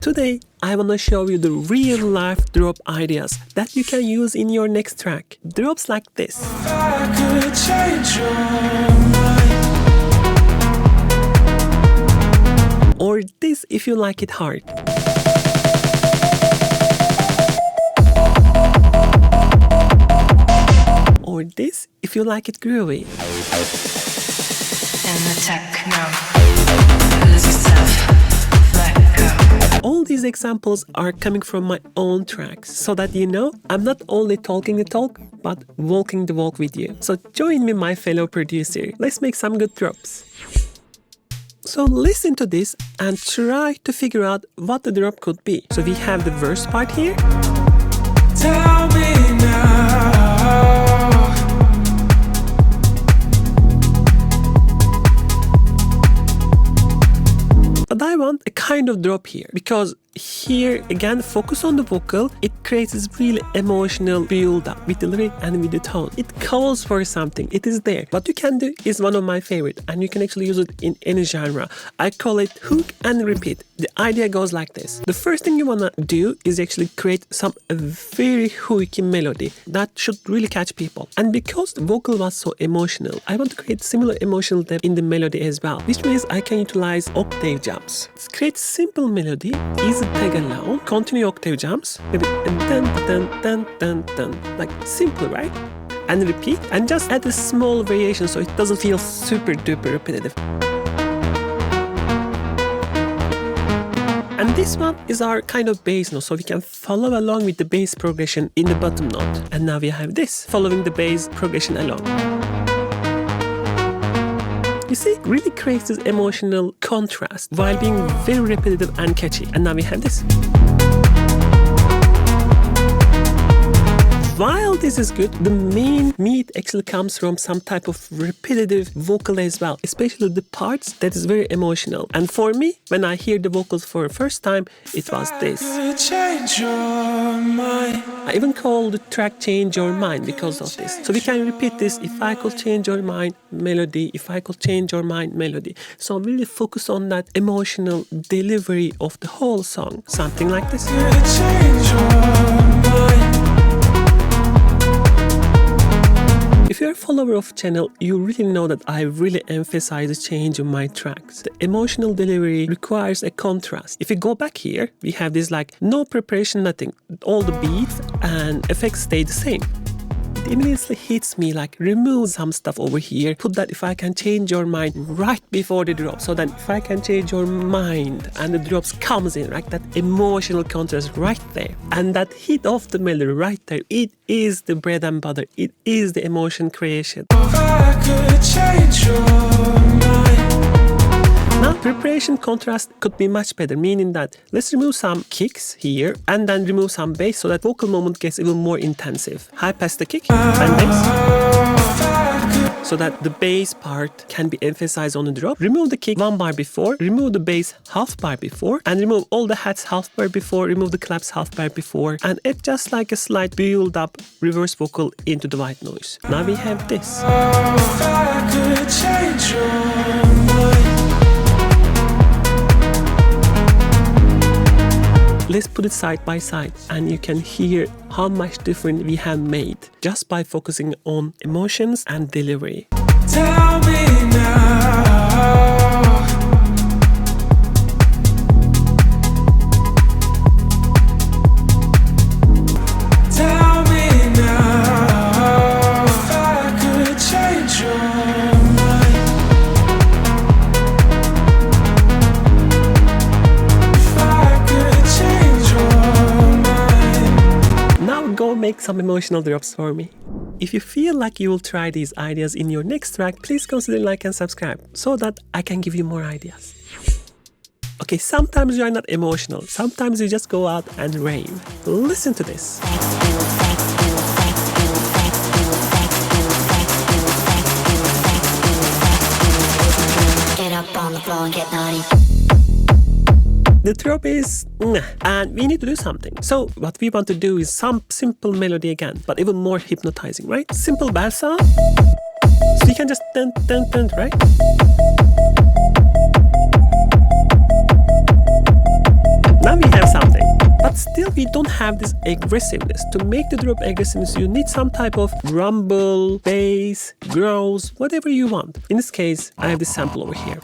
Today, I want to show you the real-life drop ideas that you can use in your next track. Drops like this. I could change your mind. Or this if you like it hard. Or this if you like it groovy. In the techno, lose yourself. All these examples are coming from my own tracks, so that you know I'm not only talking the talk, but walking the walk with you. So join me, my fellow producer. Let's make some good drops. So listen to this and try to figure out what the drop could be. So we have the verse part here. Tell me now. But I want a kind of drop here, because here again focus on the vocal. It creates this really emotional build up with the lyric and with the tone. It calls for something, it is there. What you can do is one of my favorite, and you can actually use it in any genre. I call it hook and repeat. The idea goes like this. The first thing you wanna do is actually create some very hooky melody that should really catch people. And because the vocal was so emotional, I want to create similar emotional depth in the melody as well, which means I can utilize octave jumps. Let's create simple melody, easy tag along, continue octave jumps, maybe dun dun dun dun dun, like simple, right? And repeat, and just add a small variation so it doesn't feel super duper repetitive. And this one is our kind of bass note, so we can follow along with the bass progression in the bottom note. And now we have this, following the bass progression along. You see, it really creates this emotional contrast while being very repetitive and catchy. And now we have this. While this is good, the main meat actually comes from some type of repetitive vocal as well, especially the parts that is very emotional. And for me, when I hear the vocals for the first time, it was this. Change your mind. I even call the track Change Your Mind because of this. So we can repeat this, if I could change your mind, melody, if I could change your mind, melody. So really focus on that emotional delivery of the whole song. Something like this. Change your mind. If you're a follower of the channel, you really know that I really emphasize the change in my tracks. The emotional delivery requires a contrast. If you go back here, we have this like no preparation, nothing. All the beats and effects stay the same. It immediately hits me like remove some stuff over here, put that if I can change your mind right before the drop, so that if I can change your mind and the drops comes in, right, that emotional contrast right there, and that hit of the melody right there, it is the bread and butter, it is the emotion creation. I could change your mind. Now, preparation contrast could be much better, meaning that let's remove some kicks here and then remove some bass so that vocal moment gets even more intensive. High pass the kick and bass, so that the bass part can be emphasized on the drop. Remove the kick 1 bar before, remove the bass half bar before, and remove all the hats half bar before, remove the claps half bar before, and add just like a slight build up reverse vocal into the white noise. Now we have this. I could change your mind. Let's put it side by side, and you can hear how much different we have made just by focusing on emotions and delivery. Tell me now. Tell me now. If I could change your mind. If I could change your mind. Now go make some emotional drops for me. If you feel like you will try these ideas in your next track, please consider like and subscribe so that I can give you more ideas. Okay, sometimes you are not emotional, sometimes you just go out and rave. Listen to this. Get up on the floor and get naughty. The drop is nah, and we need to do something. So what we want to do is some simple melody again, but even more hypnotizing, right? Simple bass sound. So you can just dun dun dun, right? Now we have something. But still we don't have this aggressiveness. To make the drop aggressiveness, you need some type of rumble, bass, growls, whatever you want. In this case, I have this sample over here.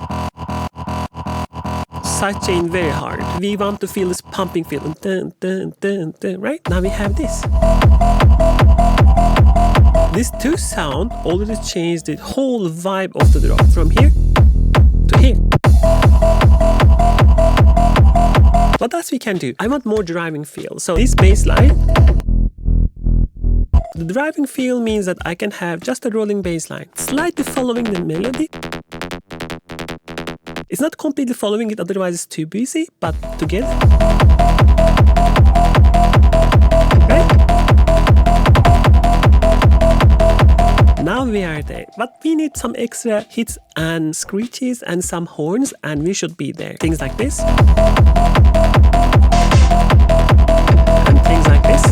Sidechain very hard. We want to feel this pumping feel. Dun, dun, dun, dun, right? Now we have this. This two sound already changed the whole vibe of the drop from here to here. What else we can do? I want more driving feel. So this bass line, the driving feel means that I can have just a rolling bass line, slightly following the melody. It's not completely following it, otherwise it's too busy, but together. Right? Now we are there, but we need some extra hits and screeches and some horns, and we should be there. Things like this. And things like this.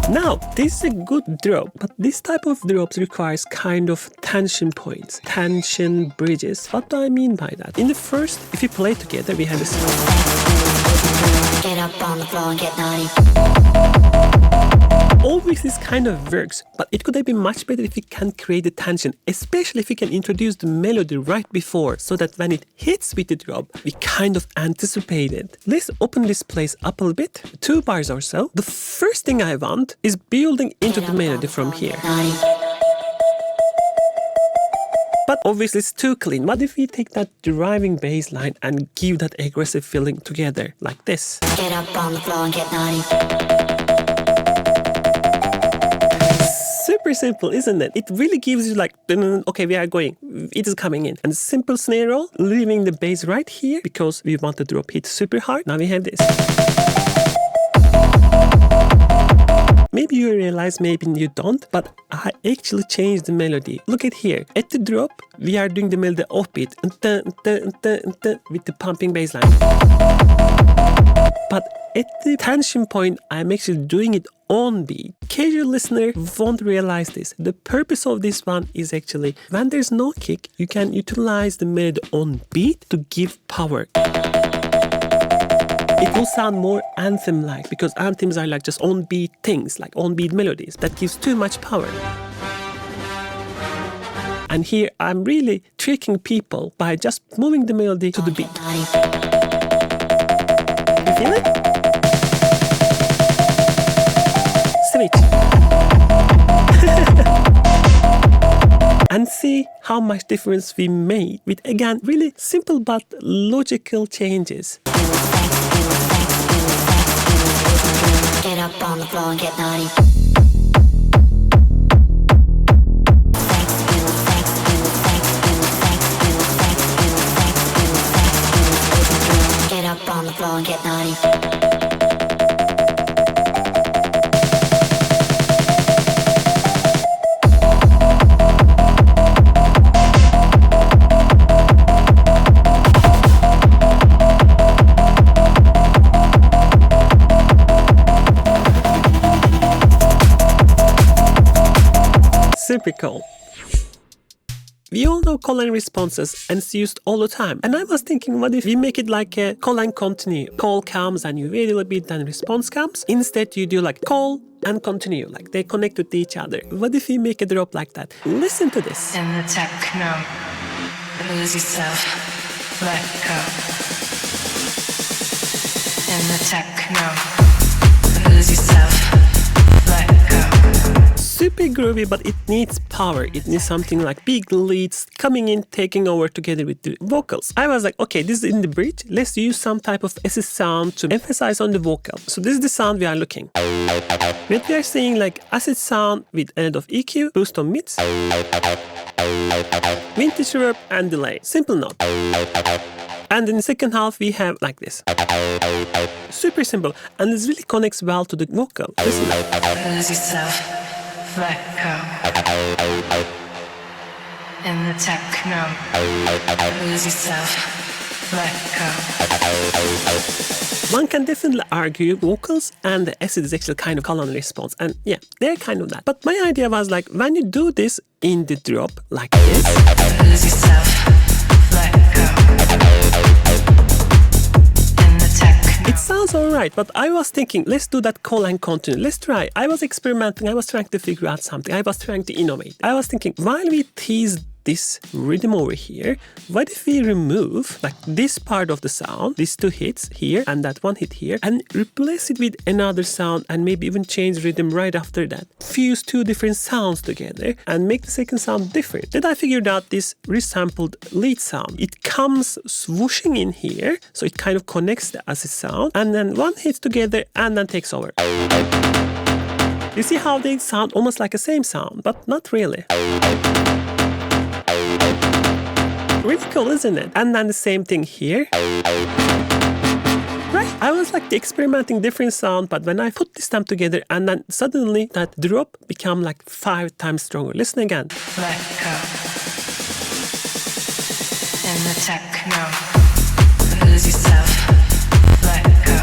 Now, this is a good drop, but this type of drops requires kind of tension points, tension bridges. What do I mean by that? In the first, if we play together, we have this. Get up on the floor and get naughty. Always this kind of works, but it could have been much better if we can create the tension, especially if we can introduce the melody right before, so that when it hits with the drop, we kind of anticipate it. Let's open this place up a little bit, 2 bars or so. The first thing I want is building into the melody from here. But obviously it's too clean. What if we take that driving bass line and give that aggressive feeling together, like this? Get up on the floor and get naughty. Super simple, isn't it? It really gives you like, okay, we are going. It is coming in. And simple snare roll, leaving the bass right here because we want the drop hit super hard. Now we have this. Maybe you realize, maybe you don't, but I actually changed the melody. Look at here. At the drop, we are doing the melody offbeat with the pumping bass line. But at the tension point, I'm actually doing it on beat. Casual listener won't realize this. The purpose of this one is actually when there's no kick, you can utilize the melody on beat to give power. It will sound more anthem-like because anthems are like just on-beat things, like on-beat melodies. That gives too much power. And here I'm really tricking people by just moving the melody to the beat. You feel it? Switch. And see how much difference we made with, again, really simple but logical changes. Get up on the floor and get naughty. Get up on the floor and get naughty. Super cool. We all know call and responses and it's used all the time. And I was thinking, what if we make it like a call and continue? Call comes and you wait a little bit, then response comes. Instead, you do like call and continue, like they connect with each other. What if we make a drop like that? Listen to this. In the techno, lose yourself, let go. In the techno, lose yourself, let go. Super groovy, but it needs power. It needs something like big leads coming in, taking over together with the vocals. I was like, okay, this is in the bridge. Let's use some type of acid sound to emphasize on the vocal. So this is the sound we are looking. What we are seeing like acid sound with a lot of EQ, boost on mids, vintage reverb and delay. Simple note. And in the second half, we have like this. Super simple. And this really connects well to the vocal. Listen. Lose yourself, let go. In the techno, lose yourself, let go. One can definitely argue vocals and the acid is actually kind of call and response. And yeah, they're kind of that. But my idea was like, when you do this in the drop like this, Lose yourself, let go. right, but I was thinking, let's do that call and continue. Let's try. I was experimenting. I was trying to figure out something. I was trying to innovate. I was thinking, while we tease this rhythm over here, what if we remove like this part of the sound, these two hits here and that one hit here, and replace it with another sound and maybe even change rhythm right after that. Fuse two different sounds together and make the second sound different. Then I figured out this resampled lead sound. It comes swooshing in here, so it kind of connects as a sound, and then one hits together and then takes over. You see how they sound almost like the same sound, but not really. Really cool, isn't it? And then the same thing here. Right? I was like experimenting different sound, but when I put this time together and then suddenly that drop became like 5 times stronger. Listen again. Let go. In the techno, lose yourself. Let go.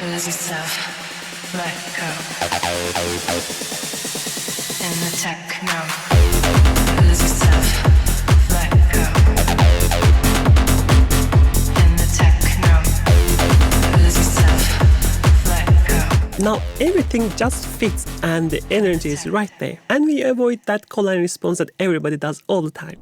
Lose yourself. Let go. In the techno, lose yourself. Let go. In the techno, lose yourself. Let go. Now everything just fits and the energy is right there. And we avoid that call and response that everybody does all the time.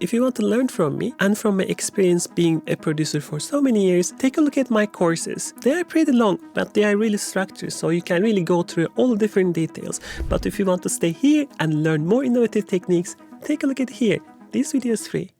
If you want to learn from me and from my experience being a producer for so many years, take a look at my courses. They are pretty long, but they are really structured, so you can really go through all the different details. But if you want to stay here and learn more innovative techniques, take a look at here. This video is free.